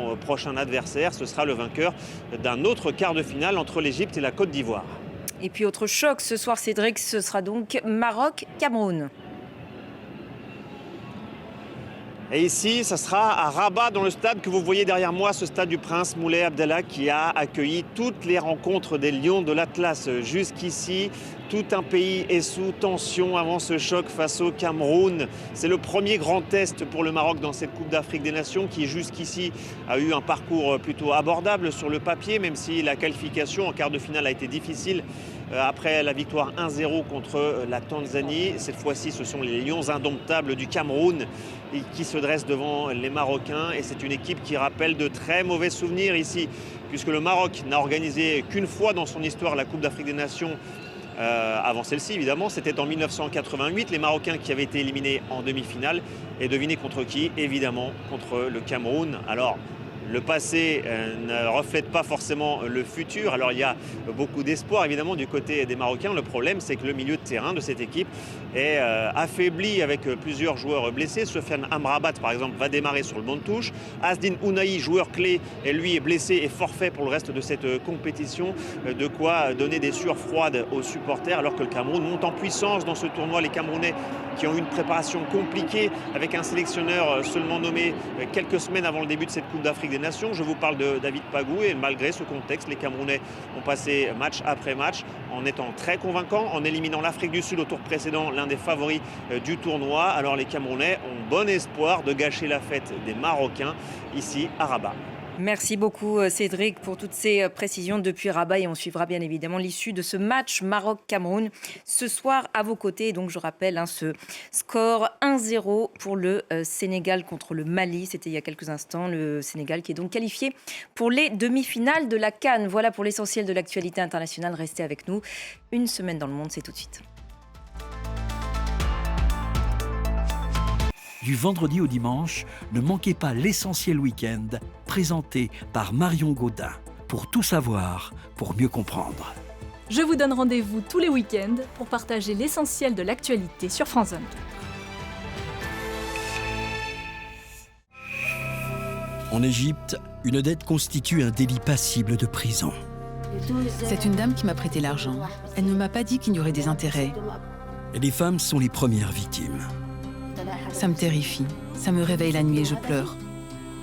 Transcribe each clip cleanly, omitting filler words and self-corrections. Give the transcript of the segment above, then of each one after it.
son prochain adversaire. Ce sera le vainqueur d'un autre quart de finale entre l'Égypte et la Côte d'Ivoire. Et puis autre choc ce soir, Cédric, ce sera donc Maroc-Cameroun. Et ici, ça sera à Rabat, dans le stade que vous voyez derrière moi, ce stade du Prince Moulay Abdallah qui a accueilli toutes les rencontres des Lions de l'Atlas. Jusqu'ici, tout un pays est sous tension avant ce choc face au Cameroun. C'est le premier grand test pour le Maroc dans cette Coupe d'Afrique des Nations qui jusqu'ici a eu un parcours plutôt abordable sur le papier, même si la qualification en quart de finale a été difficile après la victoire 1-0 contre la Tanzanie. Cette fois-ci, ce sont les Lions indomptables du Cameroun qui se dressent devant les Marocains. Et c'est une équipe qui rappelle de très mauvais souvenirs ici, puisque le Maroc n'a organisé qu'une fois dans son histoire la Coupe d'Afrique des Nations. Avant celle-ci, évidemment, c'était en 1988, les Marocains qui avaient été éliminés en demi-finale. Et devinez contre qui? Évidemment, contre le Cameroun. Alors, le passé ne reflète pas forcément le futur. Alors, il y a beaucoup d'espoir, évidemment, du côté des Marocains. Le problème, c'est que le milieu de terrain de cette équipe est affaibli avec plusieurs joueurs blessés. Sofiane Amrabat, par exemple, va démarrer sur le banc de touche. Asdine Ounahi, joueur clé, lui est blessé et forfait pour le reste de cette compétition. De quoi donner des sueurs froides aux supporters, alors que le Cameroun monte en puissance dans ce tournoi. Les Camerounais qui ont eu une préparation compliquée avec un sélectionneur seulement nommé quelques semaines avant le début de cette Coupe d'Afrique des Nations. Je vous parle de David Pagou et malgré ce contexte, les Camerounais ont passé match après match en étant très convaincants, en éliminant l'Afrique du Sud au tour précédent, l'un des favoris du tournoi. Alors les Camerounais ont bon espoir de gâcher la fête des Marocains ici à Rabat. Merci beaucoup Cédric pour toutes ces précisions depuis Rabat et on suivra bien évidemment l'issue de ce match Maroc-Cameroun ce soir à vos côtés. Donc je rappelle ce score 1-0 pour le Sénégal contre le Mali. C'était il y a quelques instants, le Sénégal qui est donc qualifié pour les demi-finales de la CAN. Voilà pour l'essentiel de l'actualité internationale. Restez avec nous. Une semaine dans le monde, c'est tout de suite. Du vendredi au dimanche, ne manquez pas l'essentiel week-end, présenté par Marion Gaudin. Pour tout savoir, pour mieux comprendre. Je vous donne rendez-vous tous les week-ends pour partager l'essentiel de l'actualité sur France 24. En Égypte, une dette constitue un délit passible de prison. C'est une dame qui m'a prêté l'argent. Elle ne m'a pas dit qu'il y aurait des intérêts. Et les femmes sont les premières victimes. Ça me terrifie. Ça me réveille la nuit et je pleure.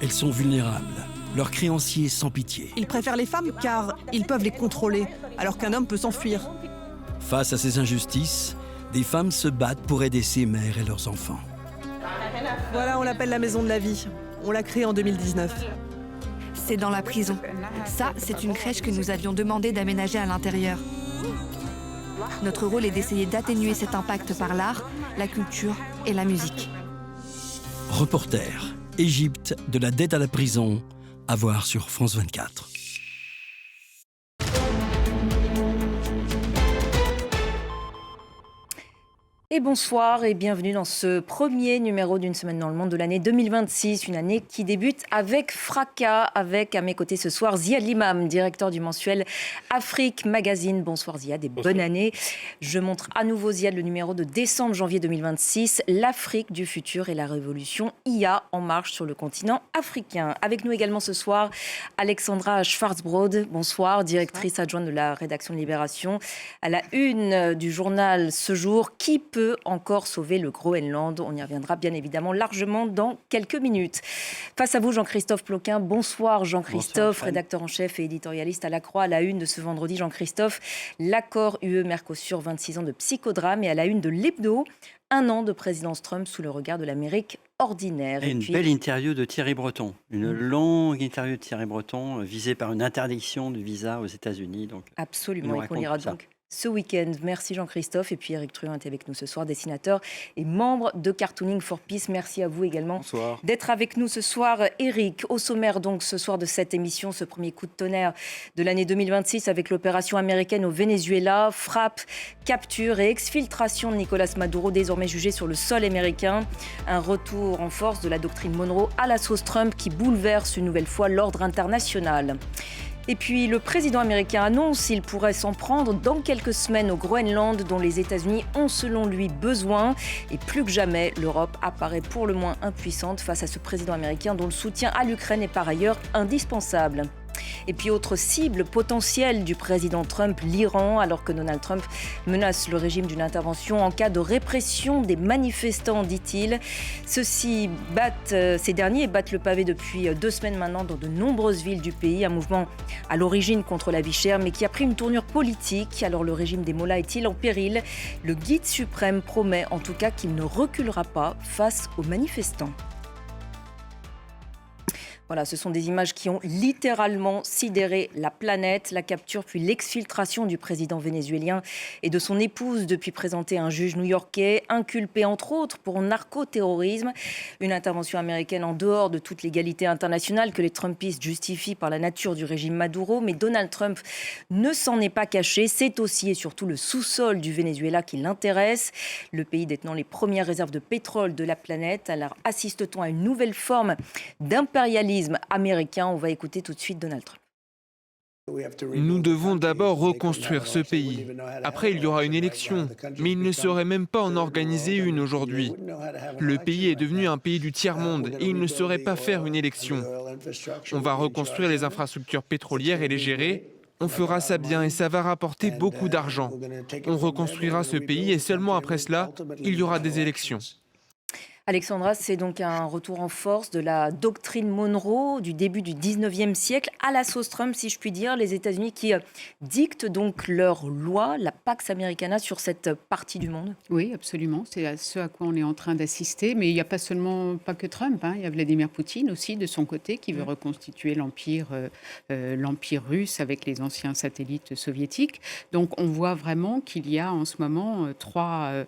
Elles sont vulnérables, leurs créanciers sans pitié. Ils préfèrent les femmes car ils peuvent les contrôler, alors qu'un homme peut s'enfuir. Face à ces injustices, des femmes se battent pour aider ces mères et leurs enfants. Voilà, on l'appelle la maison de la vie. On l'a créée en 2019. C'est dans la prison. Ça, c'est une crèche que nous avions demandé d'aménager à l'intérieur. Notre rôle est d'essayer d'atténuer cet impact par l'art, la culture et la musique. Reporter, Égypte, de la dette à la prison, à voir sur France 24. Et bonsoir et bienvenue dans ce premier numéro d'une semaine dans le monde de l'année 2026, une année qui débute avec fracas, avec à mes côtés ce soir Ziad Limam, directeur du mensuel Afrique Magazine. Bonsoir Ziad et bonne année. Je montre à nouveau Ziad le numéro de décembre-janvier 2026, l'Afrique du futur et la révolution IA en marche sur le continent africain. Avec nous également ce soir Alexandra Schwarzbrod, bonsoir, directrice adjointe de la rédaction de Libération. À la une du journal Ce Jour, qui peut encore sauver le Groenland? On y reviendra bien évidemment largement dans quelques minutes. Face à vous, Jean-Christophe Ploquin. Bonsoir Jean-Christophe, rédacteur en chef et éditorialiste à La Croix. À la une de ce vendredi, Jean-Christophe, l'accord UE-Mercosur, 26 ans de psychodrame. Et à la une de l'Hebdo, 1 an de présidence Trump sous le regard de l'Amérique ordinaire. Et une belle interview de Thierry Breton, une longue interview de Thierry Breton, visée par une interdiction de visa aux États-Unis. Donc, absolument, et qu'on lira donc ce week-end. Merci Jean-Christophe. Et puis Eric Truand est avec nous ce soir, dessinateur et membre de Cartooning for Peace. Merci à vous également d'être avec nous ce soir. Eric, au sommaire donc ce soir de cette émission, ce premier coup de tonnerre de l'année 2026 avec l'opération américaine au Venezuela, frappe, capture et exfiltration de Nicolas Maduro, désormais jugé sur le sol américain. Un retour en force de la doctrine Monroe à la sauce Trump qui bouleverse une nouvelle fois l'ordre international. Et puis le président américain annonce qu'il pourrait s'en prendre dans quelques semaines au Groenland dont les États-Unis ont selon lui besoin. Et plus que jamais, l'Europe apparaît pour le moins impuissante face à ce président américain dont le soutien à l'Ukraine est par ailleurs indispensable. Et puis autre cible potentielle du président Trump, l'Iran, alors que Donald Trump menace le régime d'une intervention en cas de répression des manifestants, dit-il. Ces derniers battent le pavé depuis 2 semaines maintenant dans de nombreuses villes du pays, un mouvement à l'origine contre la vie chère, mais qui a pris une tournure politique. Alors le régime des mollahs est-il en péril ? Le guide suprême promet en tout cas qu'il ne reculera pas face aux manifestants. Voilà, ce sont des images qui ont littéralement sidéré la planète. La capture puis l'exfiltration du président vénézuélien et de son épouse depuis présentée à un juge new-yorkais, inculpé entre autres pour narcoterrorisme. Une intervention américaine en dehors de toute légalité internationale que les Trumpistes justifient par la nature du régime Maduro. Mais Donald Trump ne s'en est pas caché. C'est aussi et surtout le sous-sol du Venezuela qui l'intéresse. Le pays détenant les premières réserves de pétrole de la planète. Alors assiste-t-on à une nouvelle forme d'impérialisme américain? On va écouter tout de suite Donald Trump. Nous devons d'abord reconstruire ce pays. Après, il y aura une élection, mais il ne saurait même pas en organiser une aujourd'hui. Le pays est devenu un pays du tiers-monde et il ne saurait pas faire une élection. On va reconstruire les infrastructures pétrolières et les gérer. On fera ça bien et ça va rapporter beaucoup d'argent. On reconstruira ce pays et seulement après cela, il y aura des élections. Alexandra, c'est donc un retour en force de la doctrine Monroe du début du 19e siècle à la sauce Trump, si je puis dire. Les États-Unis qui dictent donc leur loi, la Pax Americana, sur cette partie du monde. Oui, absolument. C'est à ce à quoi on est en train d'assister. Mais il n'y a pas que Trump. Il y a Vladimir Poutine aussi, de son côté, qui veut reconstituer l'empire russe avec les anciens satellites soviétiques. Donc, on voit vraiment qu'il y a en ce moment trois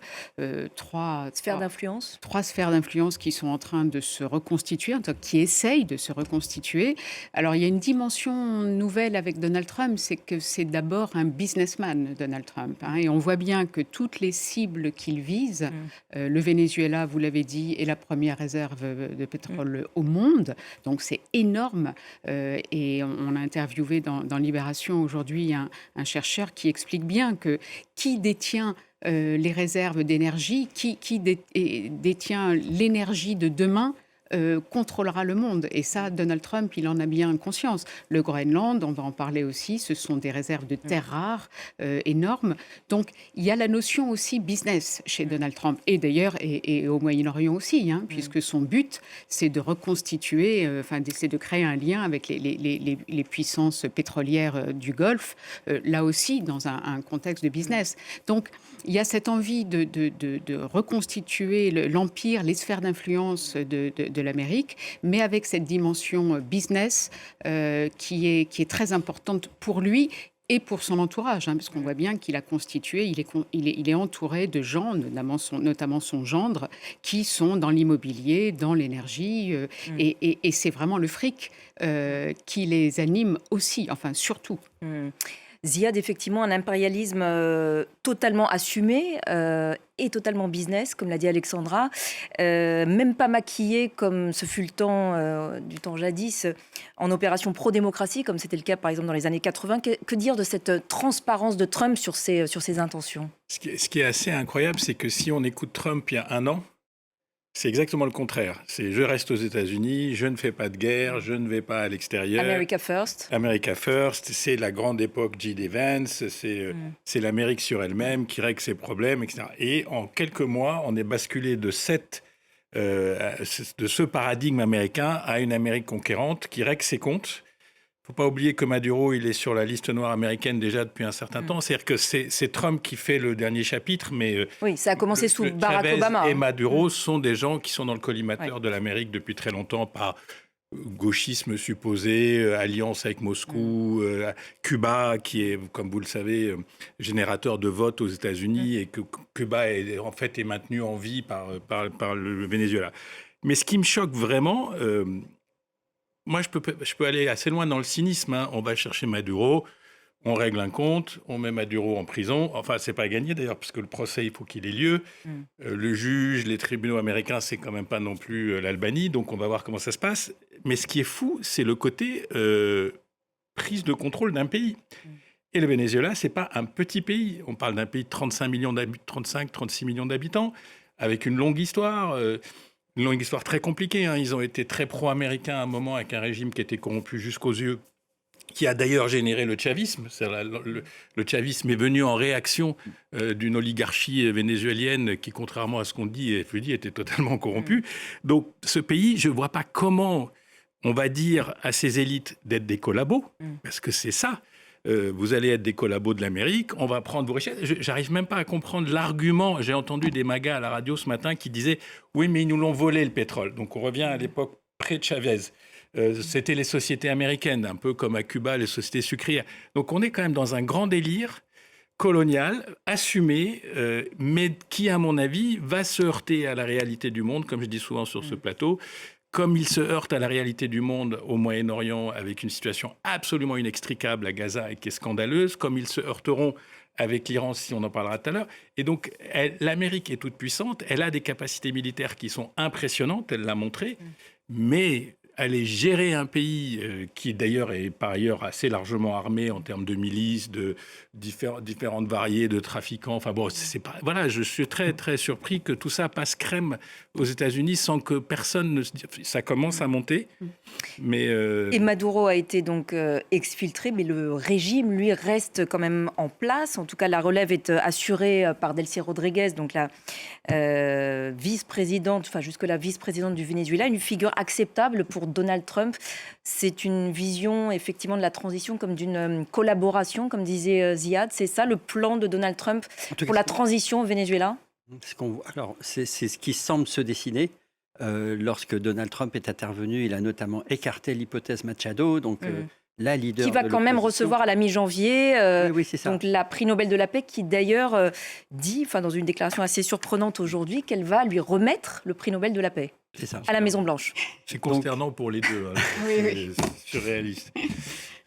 Sphères d'influence. Trois sphères d'influence qui sont en train de se reconstituer, qui essayent de se reconstituer. Alors, il y a une dimension nouvelle avec Donald Trump, c'est que c'est d'abord un businessman, Donald Trump. Et on voit bien que toutes les cibles qu'il vise, le Venezuela, vous l'avez dit, est la première réserve de pétrole au monde. Donc, c'est énorme. Et on a interviewé dans Libération aujourd'hui un chercheur qui explique bien que qui détient les réserves d'énergie, qui détient l'énergie de demain, contrôlera le monde. Et ça, Donald Trump, il en a bien conscience. Le Groenland, on va en parler aussi, ce sont des réserves de terres rares énormes. Donc, il y a la notion aussi business chez Donald Trump. Et d'ailleurs, et au Moyen-Orient aussi, puisque son but, c'est de reconstituer, c'est de créer un lien avec les puissances pétrolières du Golfe, là aussi, dans un contexte de business. Donc, il y a cette envie de reconstituer l'empire, les sphères d'influence de l'Amérique, mais avec cette dimension business qui est très importante pour lui et pour son entourage, parce qu'on voit bien qu'il a constitué, il est entouré de gens, notamment son gendre, qui sont dans l'immobilier, dans l'énergie, et c'est vraiment le fric qui les anime aussi, surtout. Ziad, effectivement, un impérialisme totalement assumé et totalement business, comme l'a dit Alexandra, même pas maquillé comme ce fut le temps du temps jadis, en opération pro-démocratie, comme c'était le cas par exemple dans les années 80. Que dire de cette transparence de Trump sur ses intentions ? Ce qui est assez incroyable, c'est que si on écoute Trump il y a un an, c'est exactement le contraire. C'est je reste aux États-Unis, je ne fais pas de guerre, je ne vais pas à l'extérieur. America First. America First, c'est la grande époque J.D. Vance, c'est l'Amérique sur elle-même qui règle ses problèmes, etc. Et en quelques mois, on est basculé de ce paradigme américain à une Amérique conquérante qui règle ses comptes. Il ne faut pas oublier que Maduro, il est sur la liste noire américaine déjà depuis un certain temps. C'est-à-dire que c'est Trump qui fait le dernier chapitre, mais... Oui, ça a commencé sous Barack Chavez Obama. Et Maduro sont des gens qui sont dans le collimateur de l'Amérique depuis très longtemps par gauchisme supposé, alliance avec Moscou, Cuba, qui est, comme vous le savez, générateur de vote aux États-Unis, et que Cuba est maintenu en vie par le Venezuela. Mais ce qui me choque vraiment... moi, je peux aller assez loin dans le cynisme. On va chercher Maduro, on règle un compte, on met Maduro en prison. Enfin, c'est pas gagné d'ailleurs, parce que le procès, il faut qu'il ait lieu. Le juge, les tribunaux américains, c'est quand même pas non plus l'Albanie. Donc, on va voir comment ça se passe. Mais ce qui est fou, c'est le côté prise de contrôle d'un pays. Et le Venezuela, ce n'est pas un petit pays. On parle d'un pays de 36 millions d'habitants, avec une longue histoire très compliquée. Ils ont été très pro-américains à un moment, avec un régime qui était corrompu jusqu'aux yeux, qui a d'ailleurs généré le chavisme. Le chavisme est venu en réaction d'une oligarchie vénézuélienne qui, contrairement à ce qu'on dit, était totalement corrompue. Donc ce pays, je ne vois pas comment on va dire à ces élites d'être des collabos, parce que c'est ça. Vous allez être des collabos de l'Amérique, on va prendre vos richesses. J'arrive même pas à comprendre l'argument. J'ai entendu des magas à la radio ce matin qui disaient « Oui, mais ils nous l'ont volé, le pétrole ». Donc on revient à l'époque pré-Chavez. C'était les sociétés américaines, un peu comme à Cuba, les sociétés sucrières. Donc on est quand même dans un grand délire colonial, assumé, mais qui, à mon avis, va se heurter à la réalité du monde, comme je dis souvent sur ce plateau, comme il se heurte à la réalité du monde au Moyen-Orient avec une situation absolument inextricable à Gaza et qui est scandaleuse, comme ils se heurteront avec l'Iran, si on en parlera tout à l'heure. Et donc, l'Amérique est toute puissante, elle a des capacités militaires qui sont impressionnantes, elle l'a montré, mais aller gérer un pays qui d'ailleurs est par ailleurs assez largement armé en termes de milices, de différentes variées de trafiquants. Enfin bon, c'est pas. Voilà, je suis très très surpris que tout ça passe crème aux États-Unis sans que personne ne se dise. Ça commence à monter, mais. Et Maduro a été donc exfiltré, mais le régime lui reste quand même en place. En tout cas, la relève est assurée par Delcy Rodriguez, donc la vice-présidente, enfin jusque-là vice-présidente du Venezuela, une figure acceptable pour Donald Trump. C'est une vision effectivement de la transition comme d'une collaboration, comme disait Ziad. C'est ça le plan de Donald Trump pour la transition au Venezuela? Alors, c'est ce qui semble se dessiner. Lorsque Donald Trump est intervenu, il a notamment écarté l'hypothèse Machado, donc la leader qui va quand même recevoir à la mi-janvier donc la prix Nobel de la paix, qui d'ailleurs dit, enfin dans une déclaration assez surprenante aujourd'hui, qu'elle va lui remettre le prix Nobel de la paix à la Maison-Blanche. C'est consternant pour les deux. C'est surréaliste.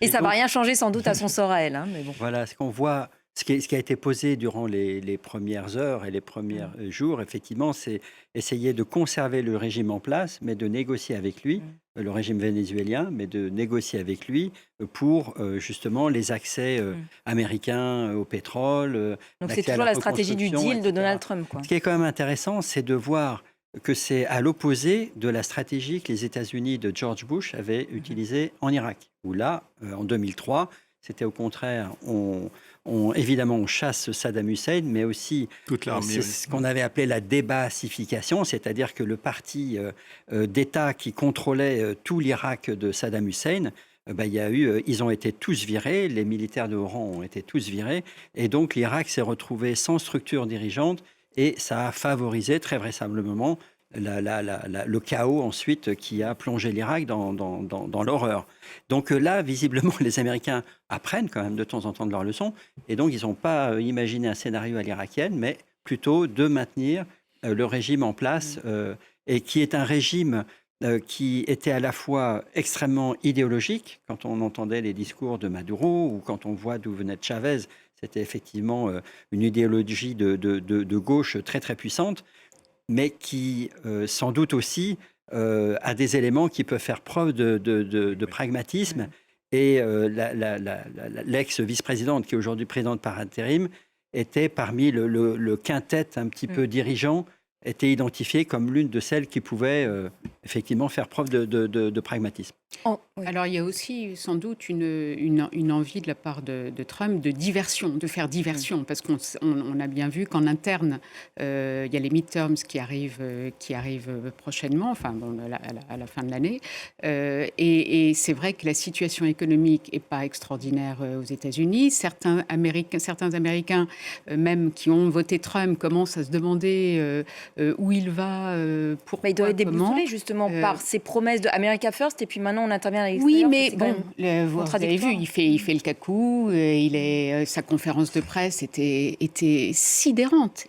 Et ça ne va rien changer sans doute à son sort à elle. Mais bon. Voilà, ce qu'on voit. Ce qui a été posé durant les premières heures et les premiers jours, effectivement, c'est essayer de conserver le régime en place, mais de négocier avec lui, le régime vénézuélien, mais de négocier avec lui pour justement les accès américains au pétrole. Donc c'est toujours la stratégie du deal de Donald Trump, quoi. Ce qui est quand même intéressant, c'est de voir que c'est à l'opposé de la stratégie que les États-Unis de George Bush avaient utilisée en Irak, où là, en 2003, c'était au contraire, évidemment, on chasse Saddam Hussein, mais aussi c'est ce qu'on avait appelé la débaassification, c'est-à-dire que le parti d'État qui contrôlait tout l'Irak de Saddam Hussein, ils ont été tous virés, les militaires de haut rang ont été tous virés, et donc l'Irak s'est retrouvé sans structure dirigeante, et ça a favorisé très vraisemblablement le chaos ensuite qui a plongé l'Irak dans l'horreur. Donc là, visiblement, les Américains apprennent quand même de temps en temps de leurs leçons, et donc ils n'ont pas imaginé un scénario à l'irakienne, mais plutôt de maintenir le régime en place, et qui est un régime qui était à la fois extrêmement idéologique, quand on entendait les discours de Maduro, ou quand on voit d'où venait Chavez, c'était effectivement une idéologie de gauche très très puissante, mais qui, sans doute aussi, a des éléments qui peuvent faire preuve de pragmatisme. Et l'ex-vice-présidente, qui est aujourd'hui présidente par intérim, était parmi le quintet un petit peu dirigeant, était identifiée comme l'une de celles qui pouvaient effectivement faire preuve de pragmatisme. Alors, il y a aussi sans doute une envie de la part de Trump de diversion, de faire diversion, parce qu'on a bien vu qu'en interne, il y a les midterms qui arrivent prochainement, enfin bon, à la fin de l'année, et c'est vrai que la situation économique n'est pas extraordinaire aux États-Unis. Certains Américains, même qui ont voté Trump, commencent à se demander où il va, pourquoi, il doit être comment. déboussolé justement par ses promesses de America First, et puis maintenant on intervient à l'extérieur. Oui, mais bon, vous avez vu, il fait le cacou. Sa conférence de presse était sidérante,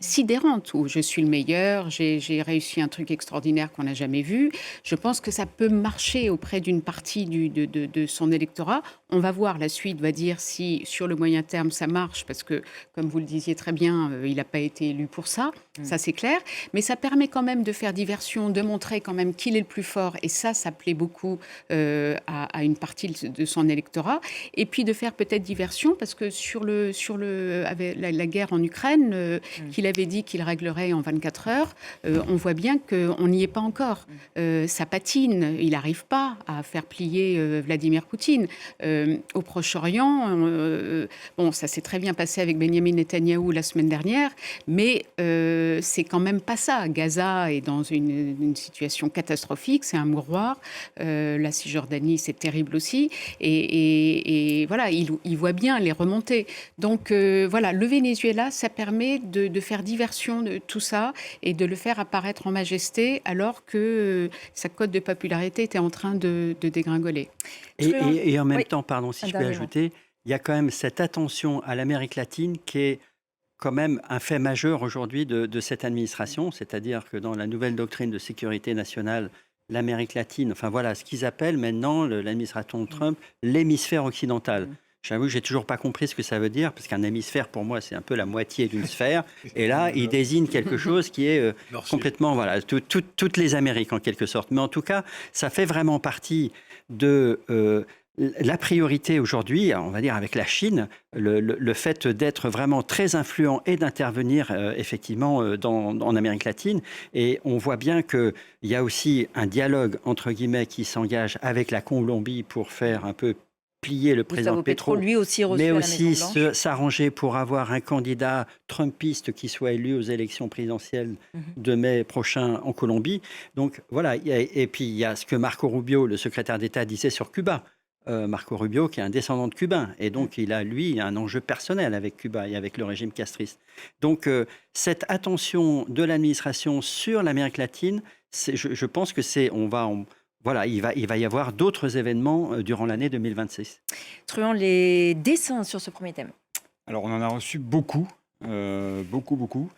où je suis le meilleur, j'ai réussi un truc extraordinaire qu'on n'a jamais vu. Je pense que ça peut marcher auprès d'une partie de son électorat. on va voir, la suite va dire si sur le moyen terme ça marche, parce que, comme vous le disiez très bien, il n'a pas été élu pour ça, ça c'est clair, mais ça permet quand même de faire diversion, de montrer quand même qu'il est le plus fort, et ça plaît beaucoup à une partie de son électorat, et puis de faire peut-être diversion, parce que avec la guerre en Ukraine, qu'il avait dit qu'il réglerait en 24 heures, on voit bien qu'on n'y est pas encore. Ça patine, il n'arrive pas à faire plier Vladimir Poutine. Au Proche-Orient, bon, ça s'est très bien passé avec Benyamin Netanyahou la semaine dernière, mais c'est quand même pas ça. Gaza est dans une situation catastrophique, c'est un mouroir. La Cisjordanie, c'est terrible aussi. Et voilà, il voit bien les remontées. Donc voilà, le Venezuela, ça permet de faire diversion de tout ça et de le faire apparaître en majesté, alors que sa cote de popularité était en train de dégringoler. Et en même temps, pardon, si je peux ajouter, il y a quand même cette attention à l'Amérique latine qui est quand même un fait majeur aujourd'hui de cette administration, c'est-à-dire que dans la nouvelle doctrine de sécurité nationale, l'Amérique latine, enfin voilà, ce qu'ils appellent maintenant, l'administration Trump, l'hémisphère occidental. J'avoue que j'ai toujours pas compris ce que ça veut dire, parce qu'un hémisphère, pour moi, c'est un peu la moitié d'une sphère. Et là, il désigne quelque chose qui est complètement, voilà, toutes les Amériques en quelque sorte. Mais en tout cas, ça fait vraiment partie de la priorité aujourd'hui, on va dire avec la Chine, le fait d'être vraiment très influent et d'intervenir effectivement en Amérique latine. Et on voit bien qu'il y a aussi un dialogue, entre guillemets, qui s'engage avec la Colombie pour faire un peu plier le président Petro, lui aussi mais aussi s'arranger pour avoir un candidat trumpiste qui soit élu aux élections présidentielles de mai prochain en Colombie. Donc voilà, et puis il y a ce que Marco Rubio, le secrétaire d'État, disait sur Cuba. Marco Rubio, qui est un descendant de Cubains, et donc il a, lui, un enjeu personnel avec Cuba et avec le régime castriste. Donc cette attention de l'administration sur l'Amérique latine, je pense que voilà, il va y avoir d'autres événements durant l'année 2026. Truand, les dessins sur ce premier thème. Alors, on en a reçu beaucoup. Beaucoup.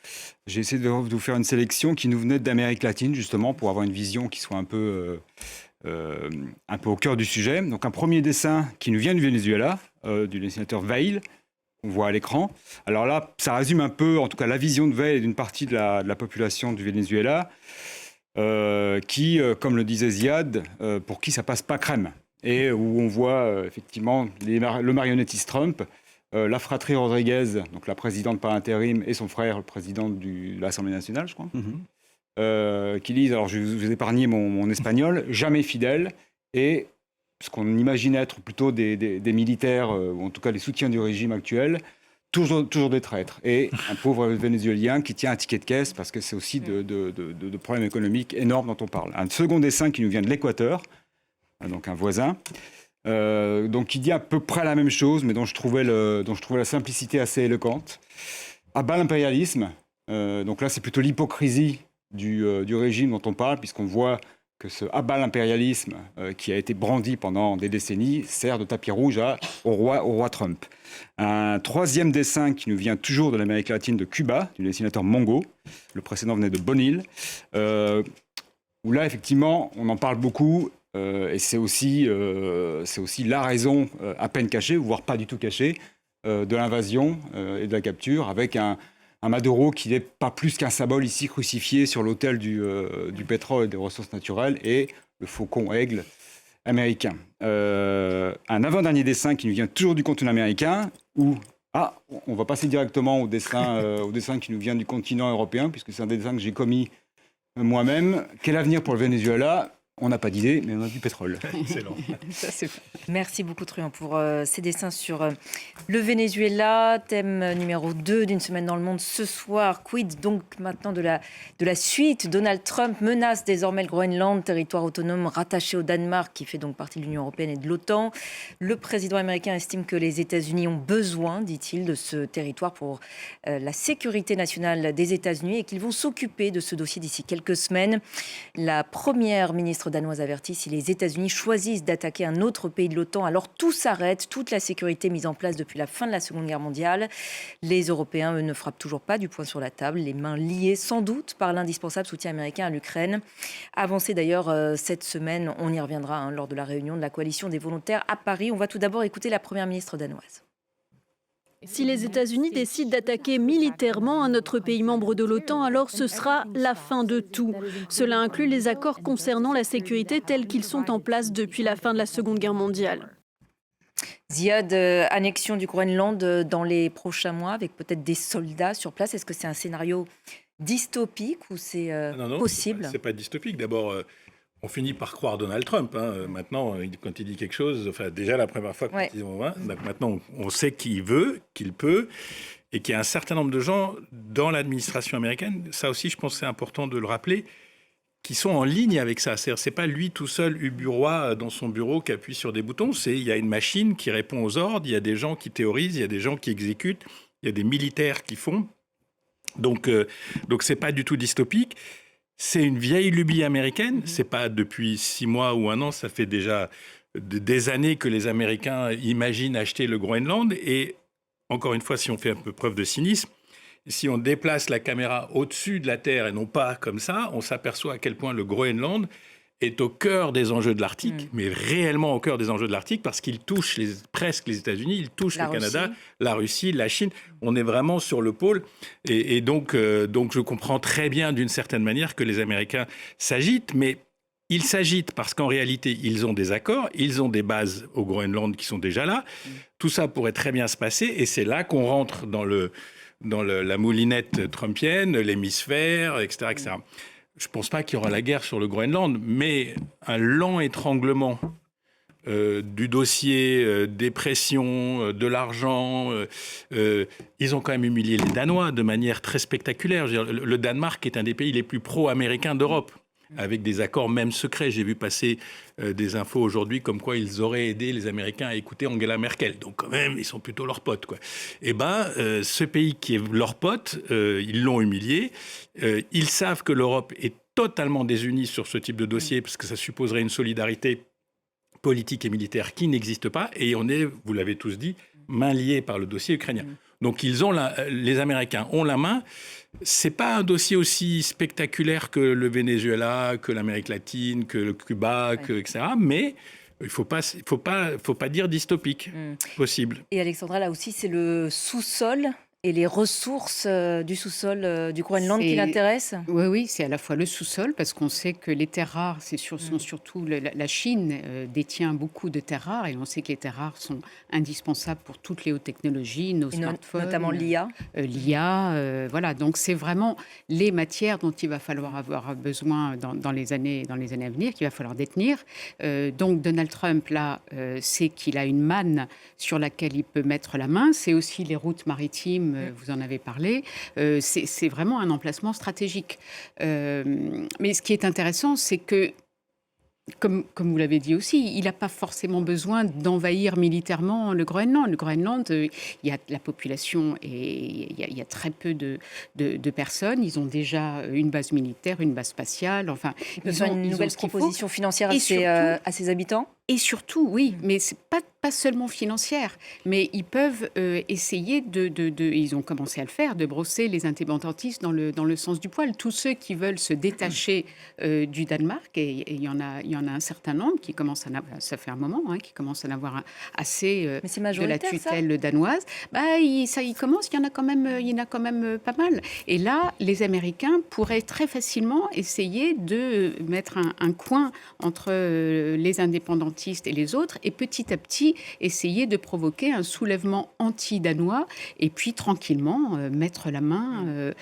J'ai essayé de vous faire une sélection qui nous venait d'Amérique latine, justement, pour avoir une vision qui soit un peu au cœur du sujet. Donc, un premier dessin qui nous vient du Venezuela, du dessinateur Veil, qu'on voit à l'écran. Alors là, ça résume un peu, en tout cas, la vision de Veil et d'une partie de la population du Venezuela, qui, comme le disait Ziad, pour qui ça passe pas crème. Et où on voit effectivement le marionnettiste Trump, la fratrie Rodriguez, donc la présidente par intérim, et son frère, le président de l'Assemblée nationale, je crois, qui disent, alors je vais vous épargner mon espagnol, jamais fidèles, et ce qu'on imagine être plutôt des militaires, ou en tout cas les soutiens du régime actuel, toujours des traîtres. Et un pauvre Vénézuélien qui tient un ticket de caisse, parce que c'est aussi de problèmes économiques énormes dont on parle. Un second dessin qui nous vient de l'Équateur, donc un voisin, donc qui dit à peu près la même chose, mais dont je trouvais la simplicité assez éloquente. À bas l'impérialisme, donc là c'est plutôt l'hypocrisie du régime dont on parle, puisqu'on voit que ce abat l'impérialisme qui a été brandi pendant des décennies sert de tapis rouge au roi Trump. Un troisième dessin qui nous vient toujours de l'Amérique latine, de Cuba, du dessinateur Mongo. Le précédent venait de Bonil, où là effectivement on en parle beaucoup. Et c'est aussi la raison à peine cachée, voire pas du tout cachée, de l'invasion et de la capture, avec un Maduro qui n'est pas plus qu'un symbole ici crucifié sur l'autel du pétrole et des ressources naturelles, et le faucon aigle américain. Un avant-dernier dessin qui nous vient toujours du continent américain, où on va passer directement au dessin qui nous vient du continent européen, puisque c'est un dessin que j'ai commis moi-même. Quel avenir pour le Venezuela ? On n'a pas d'idée, mais on a du pétrole. Excellent. Merci beaucoup, Truand, pour ces dessins sur le Venezuela. Thème numéro 2 d'une semaine dans le monde ce soir. Quid donc maintenant de la suite ? Donald Trump menace désormais le Groenland, territoire autonome rattaché au Danemark, qui fait donc partie de l'Union européenne et de l'OTAN. Le président américain estime que les États-Unis ont besoin, dit-il, de ce territoire pour la sécurité nationale des États-Unis, et qu'ils vont s'occuper de ce dossier d'ici quelques semaines. La première ministre ministre danoise avertit, si les États-Unis choisissent d'attaquer un autre pays de l'OTAN, alors tout s'arrête, toute la sécurité mise en place depuis la fin de la Seconde Guerre mondiale. Les Européens, eux, ne frappent toujours pas du poing sur la table, les mains liées sans doute par l'indispensable soutien américain à l'Ukraine. Avancé d'ailleurs cette semaine, on y reviendra lors de la réunion de la coalition des volontaires à Paris. On va tout d'abord écouter la première ministre danoise. Si les États-Unis décident d'attaquer militairement un autre pays membre de l'OTAN, alors ce sera la fin de tout. Cela inclut les accords concernant la sécurité tels qu'ils sont en place depuis la fin de la Seconde Guerre mondiale. Ziad, annexion du Groenland dans les prochains mois avec peut-être des soldats sur place. Est-ce que c'est un scénario dystopique ou c'est possible ? C'est pas dystopique. D'abord, on finit par croire Donald Trump. Maintenant, quand il dit quelque chose, déjà la première fois qu'on dit maintenant, on sait qu'il veut, qu'il peut, et qu'il y a un certain nombre de gens dans l'administration américaine. Ça aussi, je pense que c'est important de le rappeler, qui sont en ligne avec ça. C'est-à-dire, c'est pas lui tout seul, Uburois, dans son bureau, qui appuie sur des boutons. Il y a une machine qui répond aux ordres, il y a des gens qui théorisent, il y a des gens qui exécutent, il y a des militaires qui font. Donc c'est pas du tout dystopique. C'est une vieille lubie américaine. C'est pas depuis 6 mois ou 1 an. Ça fait déjà des années que les Américains imaginent acheter le Groenland. Et encore une fois, si on fait un peu preuve de cynisme, si on déplace la caméra au-dessus de la Terre et non pas comme ça, on s'aperçoit à quel point le Groenland est au cœur des enjeux de l'Arctique, mais réellement au cœur des enjeux de l'Arctique, parce qu'il touche presque les États-Unis, il touche le Canada, la Russie, la Chine. On est vraiment sur le pôle. Et donc, je comprends très bien, d'une certaine manière, que les Américains s'agitent, mais ils s'agitent parce qu'en réalité, ils ont des accords, ils ont des bases au Groenland qui sont déjà là. Tout ça pourrait très bien se passer, et c'est là qu'on rentre dans la moulinette trumpienne, l'hémisphère, etc., etc. Je ne pense pas qu'il y aura la guerre sur le Groenland, mais un lent étranglement du dossier, des pressions, de l'argent. Ils ont quand même humilié les Danois de manière très spectaculaire. Je veux dire, le Danemark est un des pays les plus pro-américains d'Europe, avec des accords même secrets. J'ai vu passer des infos aujourd'hui comme quoi ils auraient aidé les Américains à écouter Angela Merkel. Donc quand même, ils sont plutôt leurs potes, quoi. Eh bien, ce pays qui est leur pote, ils l'ont humilié. Ils savent que l'Europe est totalement désunie sur ce type de dossier, parce que ça supposerait une solidarité politique et militaire qui n'existe pas. Et on est, vous l'avez tous dit, main liée par le dossier ukrainien. Donc les Américains ont la main. C'est pas un dossier aussi spectaculaire que le Venezuela, que l'Amérique latine, que le Cuba, etc. Mais il faut pas dire dystopique, possible. Et Alexandra, là aussi, c'est le sous-sol et les ressources du sous-sol du Groenland qui l'intéressent ? Oui, c'est à la fois le sous-sol, parce qu'on sait que les terres rares, sont surtout la Chine détient beaucoup de terres rares, et on sait que les terres rares sont indispensables pour toutes les hautes technologies, nos smartphones. Notamment l'IA. Voilà, donc c'est vraiment les matières dont il va falloir avoir besoin dans les années à venir, qu'il va falloir détenir. Donc Donald Trump, là, sait qu'il a une manne sur laquelle il peut mettre la main. C'est aussi les routes maritimes, vous en avez parlé. C'est vraiment un emplacement stratégique. Mais ce qui est intéressant, c'est que, comme vous l'avez dit aussi, il n'a pas forcément besoin d'envahir militairement le Groenland. Le Groenland, il y a la population et il y a très peu de personnes. Ils ont déjà une base militaire, une base spatiale. Enfin, ils ont une nouvelle proposition financière à ses habitants. Et surtout, oui, mais c'est pas seulement financière, mais ils peuvent essayer ils ont commencé à le faire, de brosser les indépendantistes dans le sens du poil. Tous ceux qui veulent se détacher du Danemark, et il y en a un certain nombre qui commencent à en avoir, ça fait un moment, qui commencent à en avoir assez de la tutelle danoise. Il y en a quand même pas mal. Et là, les Américains pourraient très facilement essayer de mettre un coin entre les indépendantistes et les autres, et petit à petit essayer de provoquer un soulèvement anti-danois, et puis tranquillement mettre la main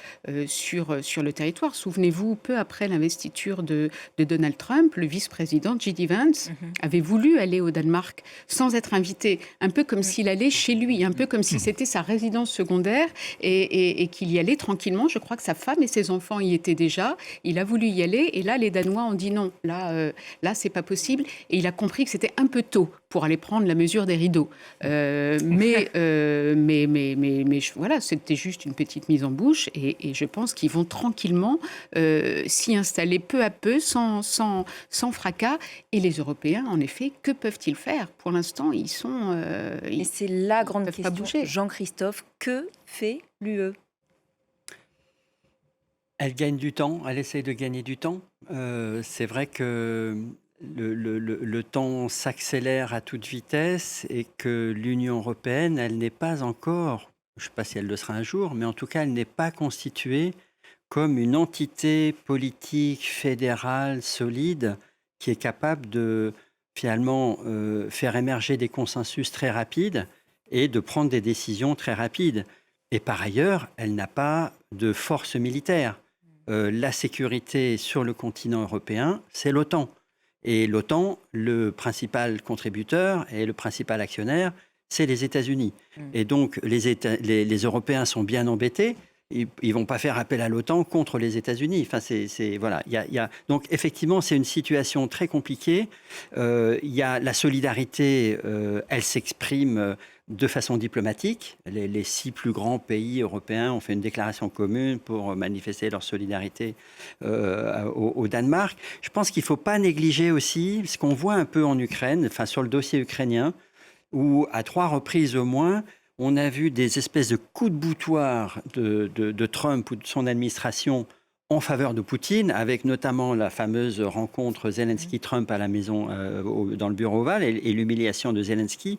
sur le territoire. Souvenez-vous, peu après l'investiture de Donald Trump, le vice-président J.D. Vance avait voulu aller au Danemark sans être invité, un peu comme s'il allait chez lui, un peu comme si c'était sa résidence secondaire, et qu'il y allait tranquillement. Je crois que sa femme et ses enfants y étaient déjà. Il a voulu y aller, et là, les Danois ont dit non. Là, c'est pas possible. Et il a compris que c'était un peu tôt pour aller prendre la mesure des rideaux. Mais voilà, c'était juste une petite mise en bouche et je pense qu'ils vont tranquillement s'y installer peu à peu, sans fracas. Et les Européens, en effet, que peuvent-ils faire? Pour l'instant, ils sont... Et c'est la grande question, Jean-Christophe, que fait l'UE? Elle gagne du temps, elle essaye de gagner du temps. C'est vrai que le temps s'accélère à toute vitesse et que l'Union européenne, elle n'est pas encore, je ne sais pas si elle le sera un jour, mais en tout cas, elle n'est pas constituée comme une entité politique fédérale solide qui est capable de finalement faire émerger des consensus très rapides et de prendre des décisions très rapides. Et par ailleurs, elle n'a pas de force militaire. La sécurité sur le continent européen, c'est l'OTAN. Et l'OTAN, le principal contributeur et le principal actionnaire, c'est les États-Unis. Et donc, les Européens sont bien embêtés. Ils ne vont pas faire appel à l'OTAN contre les États-Unis. Enfin, voilà. Donc, effectivement, c'est une situation très compliquée. Il y a la solidarité, elle s'exprime de façon diplomatique. Les 6 plus grands pays européens ont fait une déclaration commune pour manifester leur solidarité au Danemark. Je pense qu'il ne faut pas négliger aussi ce qu'on voit un peu en Ukraine, enfin sur le dossier ukrainien, où à 3 reprises au moins, on a vu des espèces de coups de boutoir de Trump ou de son administration en faveur de Poutine, avec notamment la fameuse rencontre Zelensky-Trump à la maison, dans le bureau ovale, et l'humiliation de Zelensky.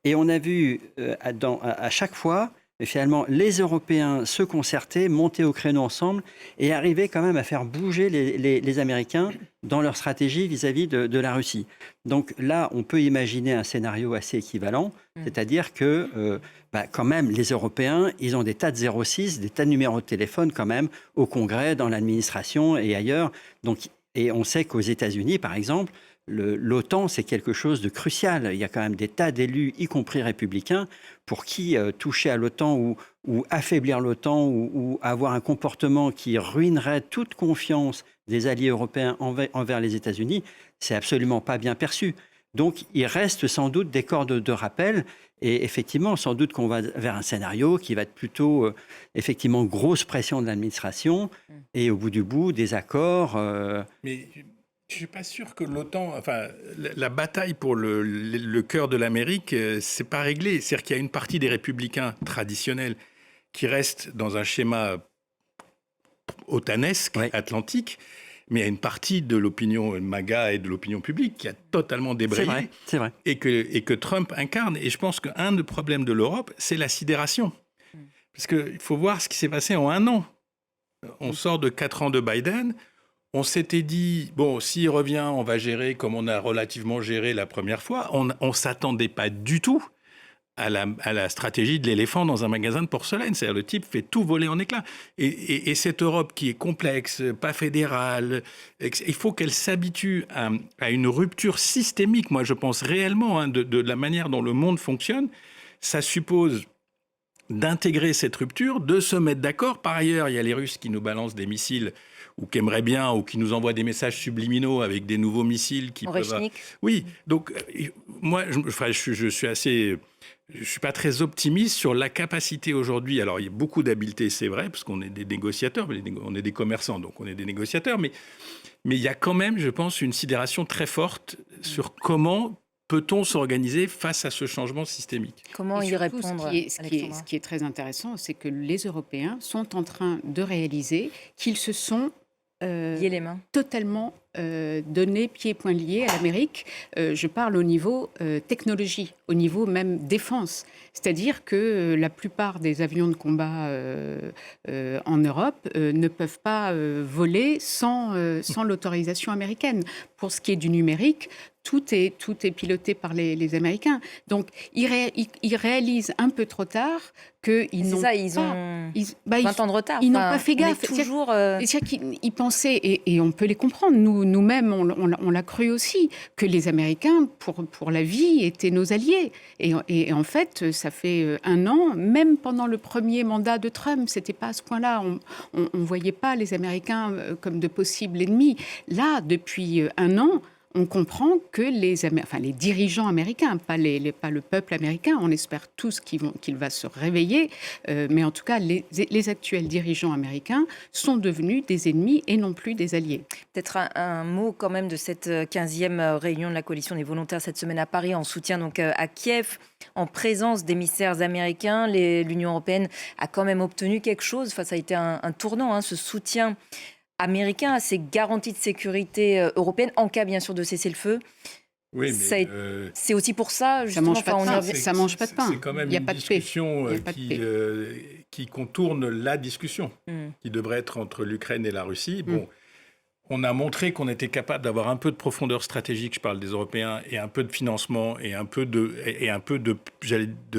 Et on a vu à chaque fois, finalement, les Européens se concerter, monter au créneau ensemble et arriver quand même à faire bouger les Américains dans leur stratégie vis-à-vis de la Russie. Donc là, on peut imaginer un scénario assez équivalent, c'est-à-dire que quand même, les Européens, ils ont des tas de 06, des tas de numéros de téléphone quand même au Congrès, dans l'administration et ailleurs. Donc, et on sait qu'aux États-Unis, par exemple, l'OTAN, c'est quelque chose de crucial. Il y a quand même des tas d'élus, y compris républicains, pour qui toucher à l'OTAN ou affaiblir l'OTAN ou avoir un comportement qui ruinerait toute confiance des alliés européens envers les États-Unis, c'est absolument pas bien perçu. Donc, il reste sans doute des cordes de rappel. Et effectivement, sans doute qu'on va vers un scénario qui va être plutôt, effectivement, grosse pression de l'administration et au bout du bout, des accords. Mais je ne suis pas sûr que l'OTAN... Enfin, la bataille pour le cœur de l'Amérique, c'est pas réglé. C'est-à-dire qu'il y a une partie des républicains traditionnels qui restent dans un schéma otanesque, atlantique, mais il y a une partie de l'opinion MAGA et de l'opinion publique qui a totalement débrayé. C'est vrai. Et que Trump incarne. Et je pense qu'un des problèmes de l'Europe, c'est la sidération. Parce qu'il faut voir ce qui s'est passé en 1 an. On sort de 4 ans de Biden. On s'était dit, bon, s'il revient, on va gérer comme on a relativement géré la première fois. On ne s'attendait pas du tout à la stratégie de l'éléphant dans un magasin de porcelaine. C'est-à-dire le type fait tout voler en éclats. Et cette Europe qui est complexe, pas fédérale, il faut qu'elle s'habitue à une rupture systémique. Moi, je pense réellement de la manière dont le monde fonctionne. Ça suppose d'intégrer cette rupture, de se mettre d'accord. Par ailleurs, il y a les Russes qui nous balancent des missiles ou qui aimeraient bien, ou qui nous envoient des messages subliminaux avec des nouveaux missiles qui peuvent... Oui, donc moi, je suis assez... Je ne suis pas très optimiste sur la capacité aujourd'hui. Alors, il y a beaucoup d'habileté, c'est vrai, parce qu'on est des négociateurs, on est des commerçants, donc on est des négociateurs, mais il y a quand même, je pense, une sidération très forte sur comment peut-on s'organiser face à ce changement systémique. Comment y répondre, ce qui est très intéressant, c'est que les Européens sont en train de réaliser qu'ils se sont liés les mains. Totalement donné pieds et poings liés à l'Amérique. Je parle au niveau technologie, au niveau même défense. C'est-à-dire que la plupart des avions de combat en Europe ne peuvent pas voler sans l'autorisation américaine. Pour ce qui est du numérique, tout est piloté par les Américains. Donc, ils réalisent un peu trop tard qu'ils n'ont pas... ils ont 20 ans de retard. Ils n'ont pas fait gaffe. C'est-à-dire qu'ils pensaient, et on peut les comprendre, nous-mêmes, on l'a cru aussi, que les Américains, pour la vie, étaient nos alliés. Et en fait, ça fait 1 an, même pendant le premier mandat de Trump, c'était pas à ce point-là. On voyait pas les Américains comme de possibles ennemis. Là, depuis 1 an, on comprend que les dirigeants américains, pas le peuple américain, on espère tous qu'il va se réveiller, mais en tout cas, les actuels dirigeants américains sont devenus des ennemis et non plus des alliés. Peut-être un mot quand même de cette 15e réunion de la coalition des volontaires cette semaine à Paris, en soutien donc à Kiev, en présence d'émissaires américains. L'Union européenne a quand même obtenu quelque chose. Enfin, ça a été un tournant, ce soutien américain à ces garanties de sécurité européennes, en cas bien sûr de cesser-le-feu. Oui, mais c'est aussi pour ça, justement. Ça mange pas de pain. C'est quand même une discussion qui contourne la discussion, qui devrait être entre l'Ukraine et la Russie. Bon, on a montré qu'on était capable d'avoir un peu de profondeur stratégique, je parle des Européens, et un peu de financement, et un peu de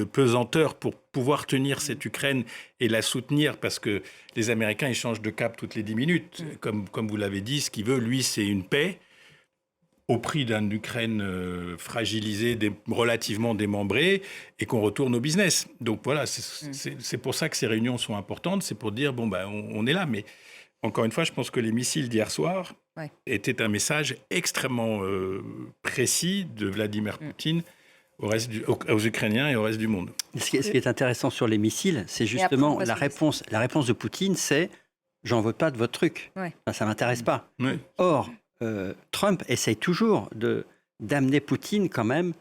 pesanteur pour pouvoir tenir cette Ukraine et la soutenir, parce que les Américains, ils changent de cap toutes les 10 minutes. Comme vous l'avez dit, ce qu'il veut, lui, c'est une paix au prix d'une Ukraine fragilisée, relativement démembrée, et qu'on retourne au business. Donc voilà, c'est pour ça que ces réunions sont importantes, c'est pour dire, on est là, mais encore une fois, je pense que les missiles d'hier soir étaient un message extrêmement précis de Vladimir Poutine aux Ukrainiens et au reste du monde. Ce qui est intéressant sur les missiles, c'est justement la réponse de Poutine, c'est « j'en veux pas de votre truc, ça m'intéresse pas ». Or, Trump essaye toujours d'amener Poutine quand même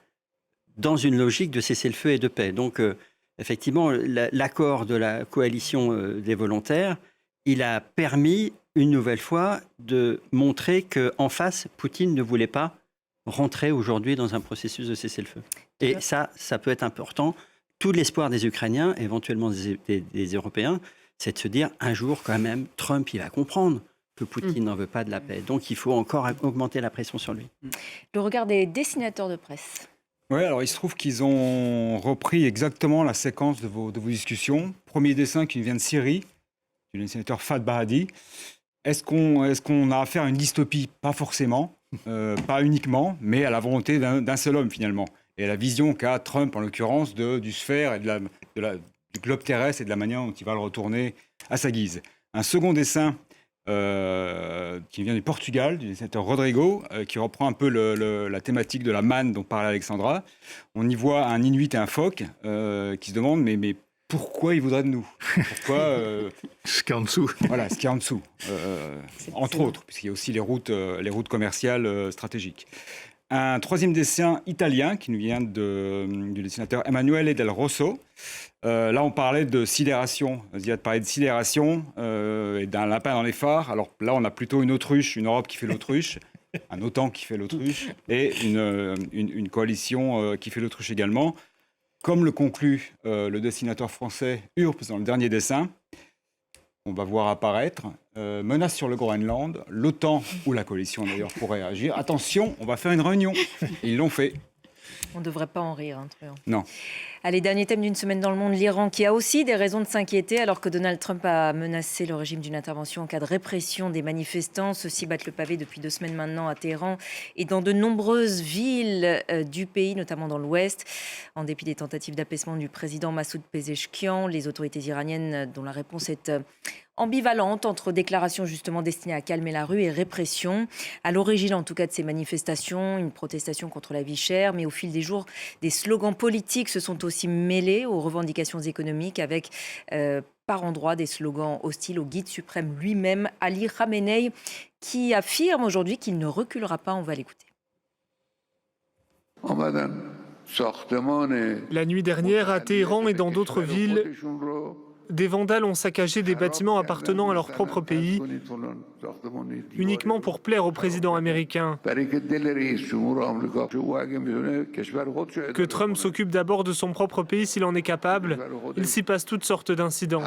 dans une logique de cessez-le-feu et de paix. Donc, effectivement, l'accord de la coalition des volontaires, il a permis une nouvelle fois de montrer qu'en face, Poutine ne voulait pas rentrer aujourd'hui dans un processus de cessez-le-feu. Et ça peut être important. Tout l'espoir des Ukrainiens, éventuellement des Européens, c'est de se dire un jour quand même, Trump, il va comprendre que Poutine n'en veut pas de la paix. Donc il faut encore augmenter la pression sur lui. Le regard des dessinateurs de presse. Oui, alors il se trouve qu'ils ont repris exactement la séquence de vos discussions. Premier dessin qui vient de Syrie, du dessinateur Fad Bahadi. Est-ce qu'on a affaire à une dystopie? Pas forcément, pas uniquement, mais à la volonté d'un seul homme finalement. Et à la vision qu'a Trump, en l'occurrence, du sphère et du globe terrestre et de la manière dont il va le retourner à sa guise. Un second dessin qui vient du Portugal, du dessinateur Rodrigo, qui reprend un peu la thématique de la manne dont parlait Alexandra. On y voit un Inuit et un phoque qui se demandent mais pourquoi ils voudraient de nous? Pourquoi ce qu'il y a en dessous. Voilà, ce qu'il y a en dessous. Entre autres, puisqu'il y a aussi les routes commerciales stratégiques. Un troisième dessin italien qui nous vient du dessinateur Emanuele Del Rosso. Là, on parlait de sidération. Ziad parlait de sidération et d'un lapin dans les phares. Alors là, on a plutôt une autruche, une Europe qui fait l'autruche, un OTAN qui fait l'autruche et une coalition qui fait l'autruche également. Comme le conclut le dessinateur français Urps dans le dernier dessin, on va voir apparaître menace sur le Groenland, l'OTAN ou la coalition d'ailleurs pourrait agir. Attention, on va faire une réunion. Ils l'ont fait. On ne devrait pas en rire. Non. Allez, dernier thème d'une semaine dans le monde, l'Iran qui a aussi des raisons de s'inquiéter alors que Donald Trump a menacé le régime d'une intervention en cas de répression des manifestants. Ceux-ci battent le pavé depuis 2 semaines maintenant à Téhéran et dans de nombreuses villes du pays, notamment dans l'Ouest. En dépit des tentatives d'apaisement du président Massoud Pezeshkian, les autorités iraniennes, dont la réponse est ambivalente entre déclarations justement destinées à calmer la rue et répression. À l'origine, en tout cas, de ces manifestations, une protestation contre la vie chère, mais au fil des jours, des slogans politiques se sont aussi mêlés aux revendications économiques avec par endroits des slogans hostiles au guide suprême lui-même, Ali Khamenei, qui affirme aujourd'hui qu'il ne reculera pas. On va l'écouter. La nuit dernière, à Téhéran et dans d'autres villes, des vandales ont saccagé des bâtiments appartenant à leur propre pays, uniquement pour plaire au président américain. Que Trump s'occupe d'abord de son propre pays s'il en est capable, il s'y passe toutes sortes d'incidents.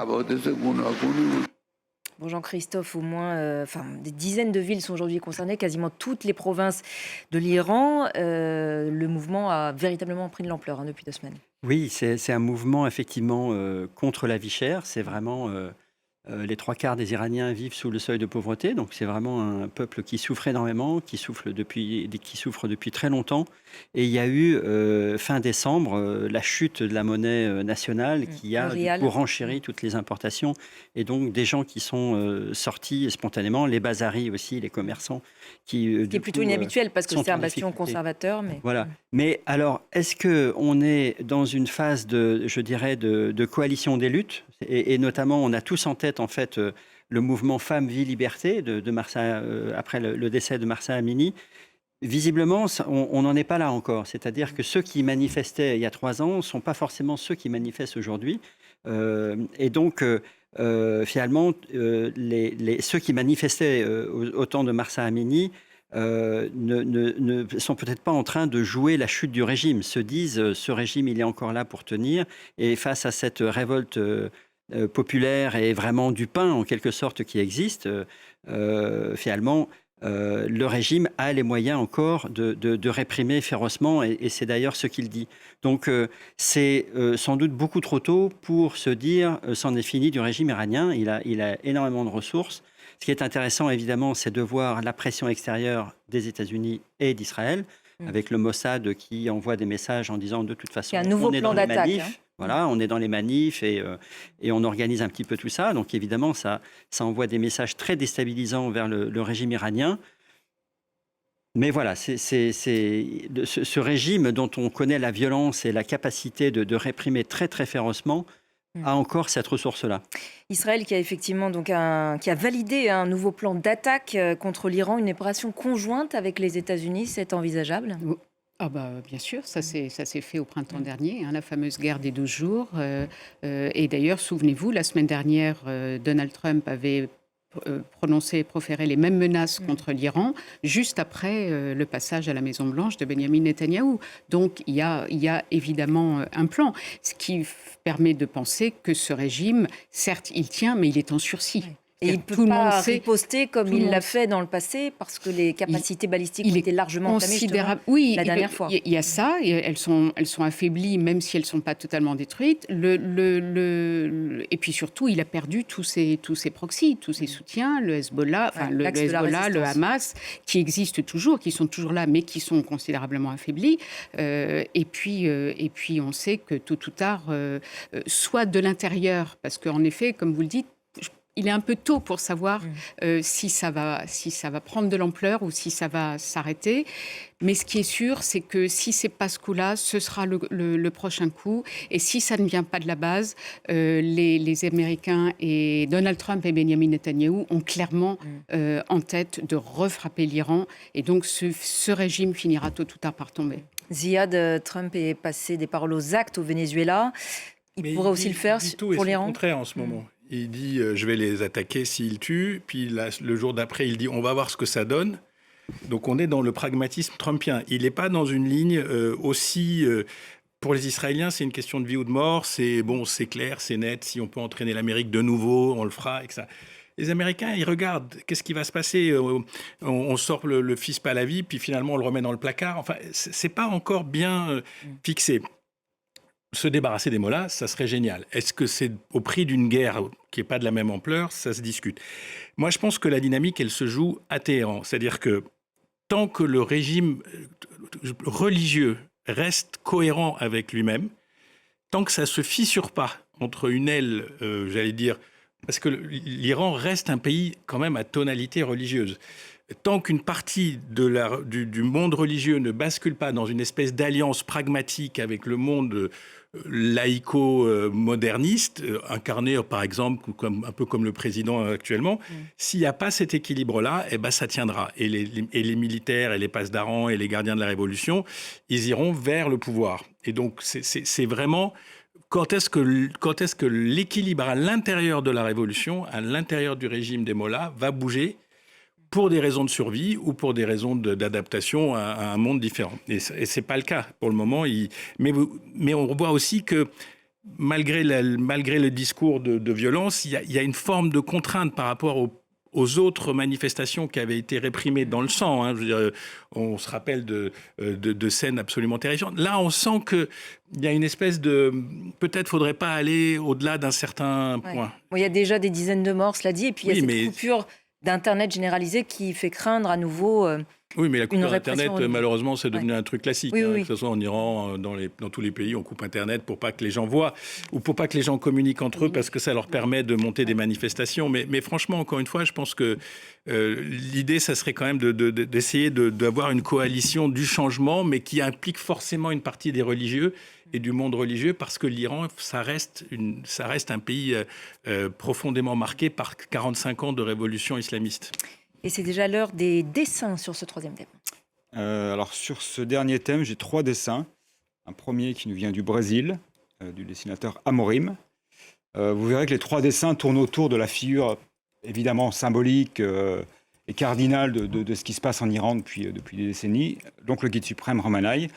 Bon, Jean-Christophe, au moins des dizaines de villes sont aujourd'hui concernées, quasiment toutes les provinces de l'Iran. Le mouvement a véritablement pris de l'ampleur depuis 2 semaines. Oui, c'est un mouvement effectivement contre la vie chère. C'est vraiment les 3/4 des Iraniens vivent sous le seuil de pauvreté, donc c'est vraiment un peuple qui souffre énormément, qui souffre depuis très longtemps. Et il y a eu, fin décembre, la chute de la monnaie nationale qui a du coup renchéri toutes les importations. Et donc des gens qui sont sortis spontanément, les bazaris aussi, les commerçants. Qui est plutôt inhabituel parce que c'est un bastion conservateur. Mais... Voilà. Mais alors, est-ce qu'on est dans une phase de coalition des luttes et notamment, on a tous en tête, en fait, le mouvement Femmes, Vie, Liberté de Mahsa, après le décès de Mahsa Amini. Visiblement, on n'en est pas là encore. C'est-à-dire que ceux qui manifestaient il y a 3 ans ne sont pas forcément ceux qui manifestent aujourd'hui. Et donc, finalement, ceux qui manifestaient au temps de Mahsa Amini ne sont peut-être pas en train de jouer la chute du régime. Se disent, ce régime, il est encore là pour tenir. Et face à cette révolte populaire et vraiment du pain, en quelque sorte, qui existe, finalement, le régime a les moyens encore de réprimer férocement, et c'est d'ailleurs ce qu'il dit. Donc c'est sans doute beaucoup trop tôt pour se dire c'en est fini du régime iranien. Il a énormément de ressources. Ce qui est intéressant, évidemment, c'est de voir la pression extérieure des États-Unis et d'Israël, avec le Mossad qui envoie des messages en disant de toute façon, un nouveau plan d'attaque. Voilà, on est dans les manifs et on organise un petit peu tout ça. Donc évidemment, ça envoie des messages très déstabilisants vers le régime iranien. Mais voilà, ce régime dont on connaît la violence et la capacité de réprimer très très férocement a encore cette ressource-là. Israël qui a effectivement qui a validé un nouveau plan d'attaque contre l'Iran, une opération conjointe avec les États-Unis, c'est envisageable ? Ah bah, bien sûr, ça s'est fait au printemps dernier, la fameuse guerre des 12 jours. Et d'ailleurs, souvenez-vous, la semaine dernière, Donald Trump avait proféré les mêmes menaces contre l'Iran, juste après le passage à la Maison-Blanche de Benjamin Netanyahou. Donc, il y a évidemment un plan, ce qui permet de penser que ce régime, certes, il tient, mais il est en sursis. Et il ne peut pas riposter comme il l'a fait dans le passé, parce que les capacités balistiques ont été largement entamées la dernière fois. Il y a ça, et elles sont affaiblies, même si elles ne sont pas totalement détruites. Et puis surtout, il a perdu tous ses proxys, tous ses soutiens, le Hezbollah, le Hamas, qui existent toujours, qui sont toujours là, mais qui sont considérablement affaiblis. Et puis, on sait que tôt ou tard, soit de l'intérieur, parce qu'en effet, comme vous le dites, il est un peu tôt pour savoir si ça va prendre de l'ampleur ou si ça va s'arrêter. Mais ce qui est sûr, c'est que si ce n'est pas ce coup-là, ce sera le prochain coup. Et si ça ne vient pas de la base, les Américains et Donald Trump et Benjamin Netanyahou ont clairement en tête de refrapper l'Iran. Et donc ce régime finira tôt ou tard par tomber. Ziad, Trump est passé des paroles aux actes au Venezuela. Il pourrait aussi le faire pour l'Iran ? Au contraire en ce moment. Il dit je vais les attaquer s'ils tuent. Puis le jour d'après, il dit on va voir ce que ça donne. Donc on est dans le pragmatisme trumpien. Il n'est pas dans une ligne aussi... pour les Israéliens, c'est une question de vie ou de mort. C'est clair, c'est net. Si on peut entraîner l'Amérique de nouveau, on le fera. Et ça. Les Américains, ils regardent. Qu'est-ce qui va se passer ? On sort le fils Pahlavi, puis finalement on le remet dans le placard. Enfin, c'est pas encore bien fixé. Se débarrasser des mollahs, ça serait génial. Est-ce que c'est au prix d'une guerre qui n'est pas de la même ampleur ? Ça se discute. Moi, je pense que la dynamique, elle se joue à Téhéran. C'est-à-dire que tant que le régime religieux reste cohérent avec lui-même, tant que ça ne se fissure pas entre une aile, j'allais dire, parce que l'Iran reste un pays quand même à tonalité religieuse. Tant qu'une partie du monde religieux ne bascule pas dans une espèce d'alliance pragmatique avec le monde laïco-moderniste, incarné par exemple un peu comme le président actuellement, s'il n'y a pas cet équilibre-là, ça tiendra. Et les militaires et les passedarans et les gardiens de la Révolution, ils iront vers le pouvoir. Et donc c'est vraiment... Quand est-ce que l'équilibre à l'intérieur de la Révolution, à l'intérieur du régime des mollahs, va bouger pour des raisons de survie ou pour des raisons d'adaptation à un monde différent. Et ce n'est pas le cas pour le moment. Mais on voit aussi que malgré le discours de violence, il y a une forme de contrainte par rapport aux autres manifestations qui avaient été réprimées dans le sang. Hein. Je veux dire, on se rappelle de scènes absolument terrifiantes. Là, on sent qu'il y a une espèce de... Peut-être faudrait pas aller au-delà d'un certain point. Bon, il y a déjà des dizaines de morts, cela dit, et puis il y a cette coupure d'Internet généralisée qui fait craindre à nouveau... Oui, mais la coupure d'Internet, malheureusement, c'est devenu un truc classique. Oui, oui. Que ce soit en Iran, dans tous les pays, on coupe Internet pour pas que les gens voient ou pour pas que les gens communiquent entre eux parce que ça leur permet de monter des manifestations. Mais franchement, encore une fois, je pense que l'idée, ça serait quand même d'essayer d'avoir une coalition du changement, mais qui implique forcément une partie des religieux et du monde religieux, parce que l'Iran, ça reste un pays profondément marqué par 45 ans de révolution islamiste. Et c'est déjà l'heure des dessins sur ce troisième thème. Alors sur ce dernier thème, j'ai 3 dessins. Un premier qui nous vient du Brésil, du dessinateur Amorim. Vous verrez que les 3 dessins tournent autour de la figure évidemment symbolique et cardinale de ce qui se passe en Iran depuis des décennies, donc le guide suprême Ramenai.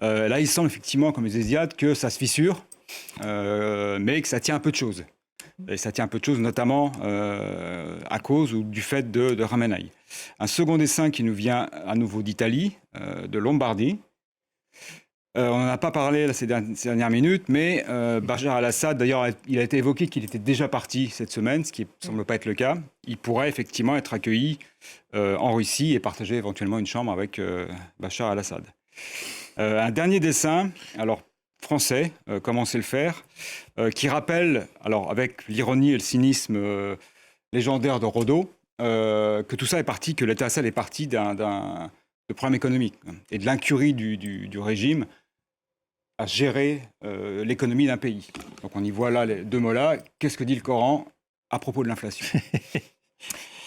Là, il semble effectivement, comme les Ziad, que ça se fissure, mais que ça tient un peu de choses. Et ça tient un peu de choses, notamment à cause ou du fait de Ramenai. Un second dessin qui nous vient à nouveau d'Italie, de Lombardie. On n'en a pas parlé ces dernières minutes, mais Bachar al-Assad, d'ailleurs, il a été évoqué qu'il était déjà parti cette semaine, ce qui ne semble pas être le cas. Il pourrait effectivement être accueilli en Russie et partager éventuellement une chambre avec Bachar al-Assad. Un dernier dessin, alors français, comme on sait le faire, qui rappelle, alors avec l'ironie et le cynisme légendaire de Rodot, que tout ça est parti, que l'État Assad est parti de problèmes économiques et de l'incurie du régime à gérer l'économie d'un pays. Donc on y voit là les 2 mots-là. Qu'est-ce que dit le Coran à propos de l'inflation?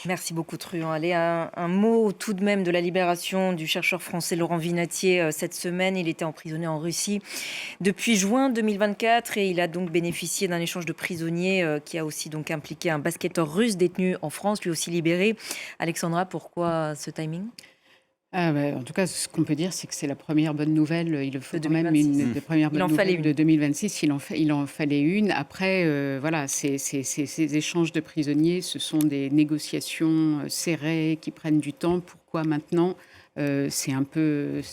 Merci beaucoup Truand. Allez, un mot tout de même de la libération du chercheur français Laurent Vinatier cette semaine. Il était emprisonné en Russie depuis juin 2024 et il a donc bénéficié d'un échange de prisonniers qui a aussi donc impliqué un basketteur russe détenu en France, lui aussi libéré. Alexandra, pourquoi ce timing ? En tout cas, ce qu'on peut dire, c'est que c'est la première bonne nouvelle. Il faut quand même une première bonne nouvelle une de 2026. Il en fallait une. Après, voilà, ces échanges de prisonniers, ce sont des négociations serrées qui prennent du temps. Pourquoi maintenant ? C'est un peu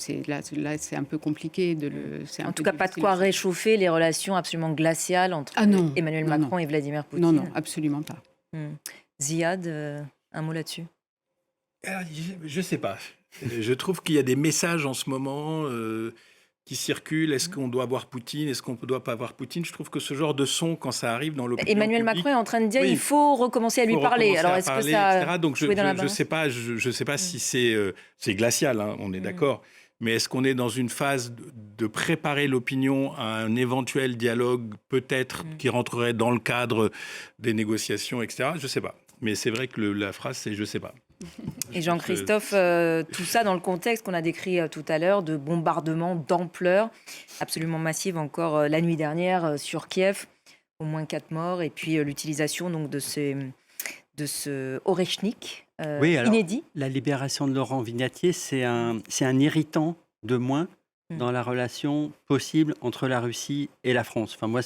compliqué de le. En tout cas, pas de quoi réchauffer les relations absolument glaciales entre Emmanuel Macron et Vladimir Poutine. Non, absolument pas. Ziad, un mot là-dessus ? Je sais pas. Je trouve qu'il y a des messages en ce moment qui circulent. Est-ce qu'on doit voir Poutine? Est-ce qu'on ne doit pas voir Poutine? Je trouve que ce genre de son, quand ça arrive dans l'opinion Emmanuel publique, Macron est en train de dire il faut recommencer à lui parler. Alors est-ce que ça etc. Donc joué dans la je balance? sais pas si c'est glacial, hein, on est d'accord. Mais est-ce qu'on est dans une phase de préparer l'opinion à un éventuel dialogue, peut-être, qui rentrerait dans le cadre des négociations, etc. Je ne sais pas. Mais c'est vrai que la phrase, c'est « je ne sais pas ». Et Jean-Christophe, tout ça dans le contexte qu'on a décrit tout à l'heure de bombardements d'ampleur absolument massive encore la nuit dernière sur Kiev, au moins 4 morts, et puis l'utilisation donc de ce Oreshnik inédit. La libération de Laurent Vinatier, c'est un irritant de moins dans la relation possible entre la Russie et la France. Enfin, moi,